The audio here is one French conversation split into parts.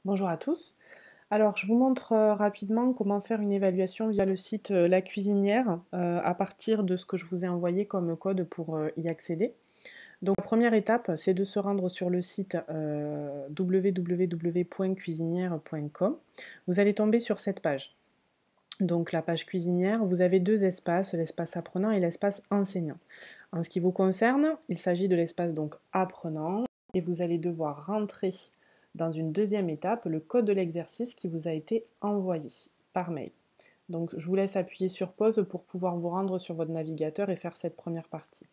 Bonjour à tous. Alors, je vous montre rapidement comment faire une évaluation via le site La Cuisinière à partir de ce que je vous ai envoyé comme code pour y accéder. Donc, la première étape, c'est de se rendre sur le site www.cuisinière.com. Vous allez tomber sur cette page. Donc, la page cuisinière, vous avez deux espaces, l'espace apprenant et l'espace enseignant. En ce qui vous concerne, il s'agit de l'espace donc apprenant et vous allez devoir rentrer dans une deuxième étape le code de l'exercice qui vous a été envoyé par mail. Donc je vous laisse appuyer sur pause pour pouvoir vous rendre sur votre navigateur et faire cette première partie.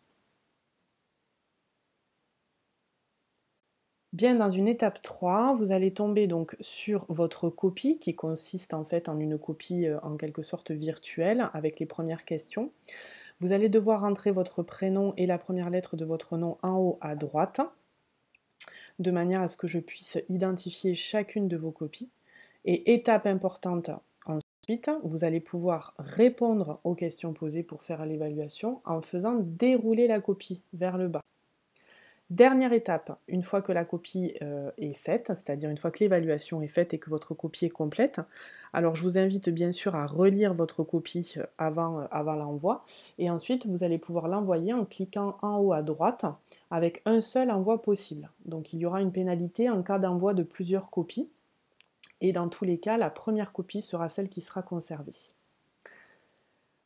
Bien, dans une étape 3, vous allez tomber donc sur votre copie qui consiste en fait en une copie en quelque sorte virtuelle avec les premières questions. Vous allez devoir rentrer votre prénom et la première lettre de votre nom en haut à droite, de manière à ce que je puisse identifier chacune de vos copies. Et étape importante ensuite, vous allez pouvoir répondre aux questions posées pour faire l'évaluation en faisant dérouler la copie vers le bas. Dernière étape, une fois que la copie est faite, c'est-à-dire une fois que l'évaluation est faite et que votre copie est complète, alors je vous invite bien sûr à relire votre copie avant l'envoi, et ensuite vous allez pouvoir l'envoyer en cliquant en haut à droite avec un seul envoi possible. Donc il y aura une pénalité en cas d'envoi de plusieurs copies, et dans tous les cas, la première copie sera celle qui sera conservée.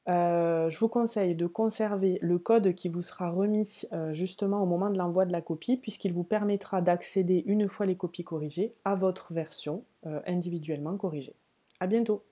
Je vous conseille de conserver le code qui vous sera remis justement au moment de l'envoi de la copie, puisqu'il vous permettra d'accéder, une fois les copies corrigées, à votre version individuellement corrigée. À bientôt!